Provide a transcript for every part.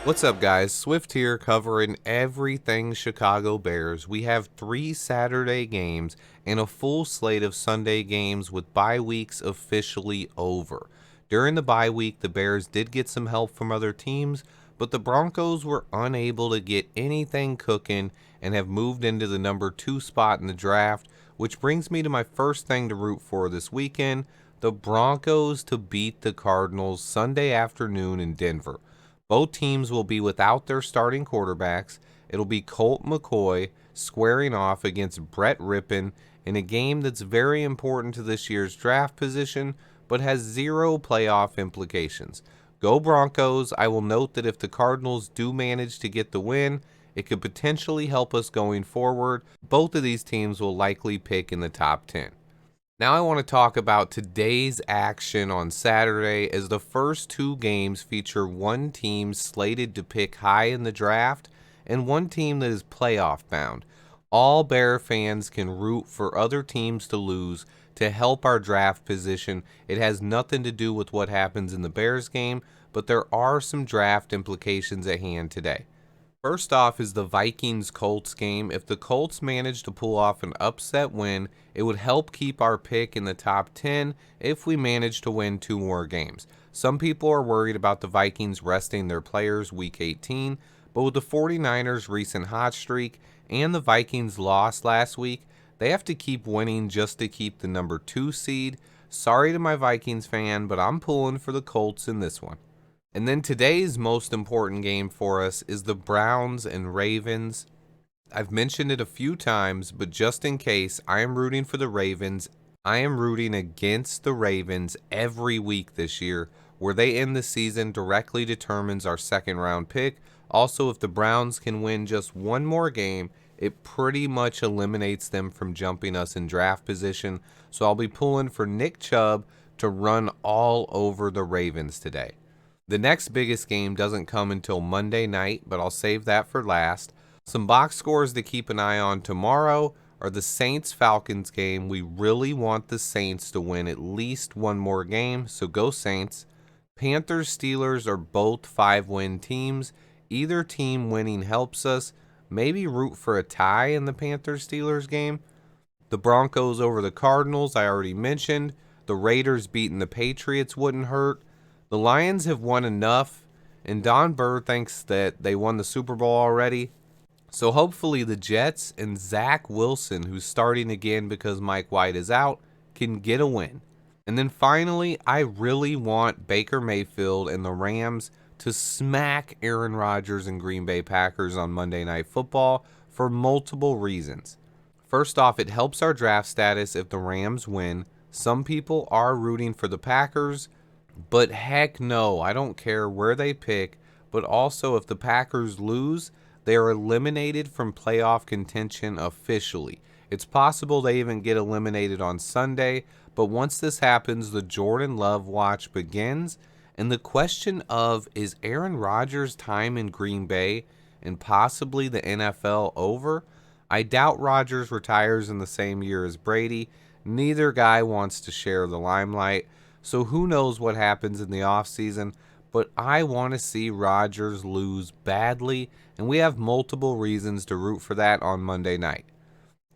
What's up, guys? Swift here, covering everything Chicago Bears. We have 3 Saturday games and a full slate of Sunday games with bye weeks officially over. During the bye week, the Bears did get some help from other teams, but the Broncos were unable to get anything cooking and have moved into the number 2 spot in the draft, which brings me to my first thing to root for this weekend: the Broncos to beat the Cardinals Sunday afternoon in Denver. Both teams will be without their starting quarterbacks. It'll be Colt McCoy squaring off against Brett Rippon in a game that's very important to this year's draft position, but has zero playoff implications. Go Broncos. I will note that if the Cardinals do manage to get the win, it could potentially help us going forward. Both of these teams will likely pick in the top 10. Now I want to talk about today's action on Saturday, as the first 2 games feature one team slated to pick high in the draft and one team that is playoff bound. All Bear fans can root for other teams to lose to help our draft position. It has nothing to do with what happens in the Bears game, but there are some draft implications at hand today. First off is the Vikings-Colts game. If the Colts manage to pull off an upset win, it would help keep our pick in the top 10 if we manage to win 2 more games. Some people are worried about the Vikings resting their players week 18, but with the 49ers' recent hot streak and the Vikings' loss last week, they have to keep winning just to keep the number 2 seed. Sorry to my Vikings fan, but I'm pulling for the Colts in this one. And then today's most important game for us is the Browns and Ravens. I've mentioned it a few times, but just in case, I am rooting for the Ravens. I am rooting against the Ravens every week this year. Where they end the season directly determines our second round pick. Also, if the Browns can win just 1 more game, it pretty much eliminates them from jumping us in draft position. So I'll be pulling for Nick Chubb to run all over the Ravens today. The next biggest game doesn't come until Monday night, but I'll save that for last. Some box scores to keep an eye on tomorrow are the Saints-Falcons game. We really want the Saints to win at least 1 more game, so go Saints. Panthers-Steelers are both 5-win teams. Either team winning helps us. Maybe root for a tie in the Panthers-Steelers game. The Broncos over the Cardinals, I already mentioned. The Raiders beating the Patriots wouldn't hurt. The Lions have won enough, and Don Burr thinks that they won the Super Bowl already. So hopefully the Jets and Zach Wilson, who's starting again because Mike White is out, can get a win. And then finally, I really want Baker Mayfield and the Rams to smack Aaron Rodgers and Green Bay Packers on Monday Night Football for multiple reasons. First off, it helps our draft status if the Rams win. Some people are rooting for the Packers, but heck no, I don't care where they pick. But also, if the Packers lose, they are eliminated from playoff contention officially. It's possible they even get eliminated on Sunday, but once this happens, the Jordan Love watch begins. And the question of, is Aaron Rodgers' time in Green Bay and possibly the NFL over? I doubt Rodgers retires in the same year as Brady. Neither guy wants to share the limelight. So who knows what happens in the offseason, but I want to see Rodgers lose badly, and we have multiple reasons to root for that on Monday night.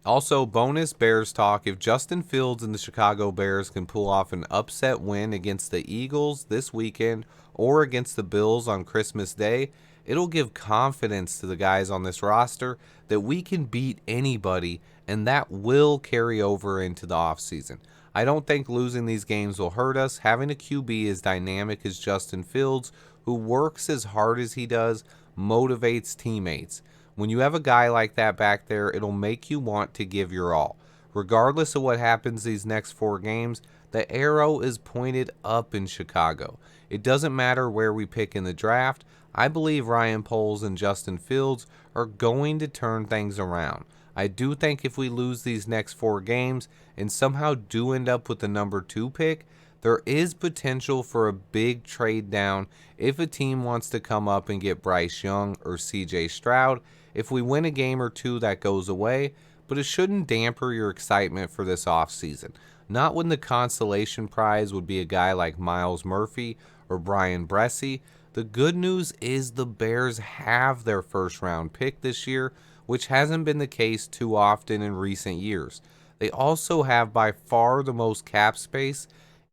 Also, bonus Bears talk: if Justin Fields and the Chicago Bears can pull off an upset win against the Eagles this weekend or against the Bills on Christmas Day, it'll give confidence to the guys on this roster that we can beat anybody, and that will carry over into the offseason. I don't think losing these games will hurt us. Having a QB as dynamic as Justin Fields, who works as hard as he does, motivates teammates. When you have a guy like that back there, it'll make you want to give your all. Regardless of what happens these next 4 games, the arrow is pointed up in Chicago. It doesn't matter where we pick in the draft. I believe Ryan Poles and Justin Fields are going to turn things around. I do think if we lose these next 4 games and somehow do end up with the number 2 pick, there is potential for a big trade down if a team wants to come up and get Bryce Young or CJ Stroud. If we win a game or 2, that goes away, but it shouldn't damper your excitement for this offseason. Not when the consolation prize would be a guy like Myles Murphy or Brian Bressie. The good news is the Bears have their first round pick this year, which hasn't been the case too often in recent years. They also have by far the most cap space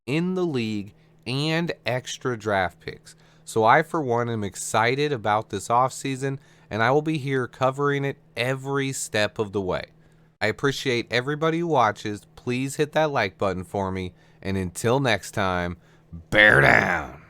in the league and extra draft picks. So I, for one, am excited about this offseason, and I will be here covering it every step of the way. I appreciate everybody who watches. Please hit that like button for me. And until next time, bear down.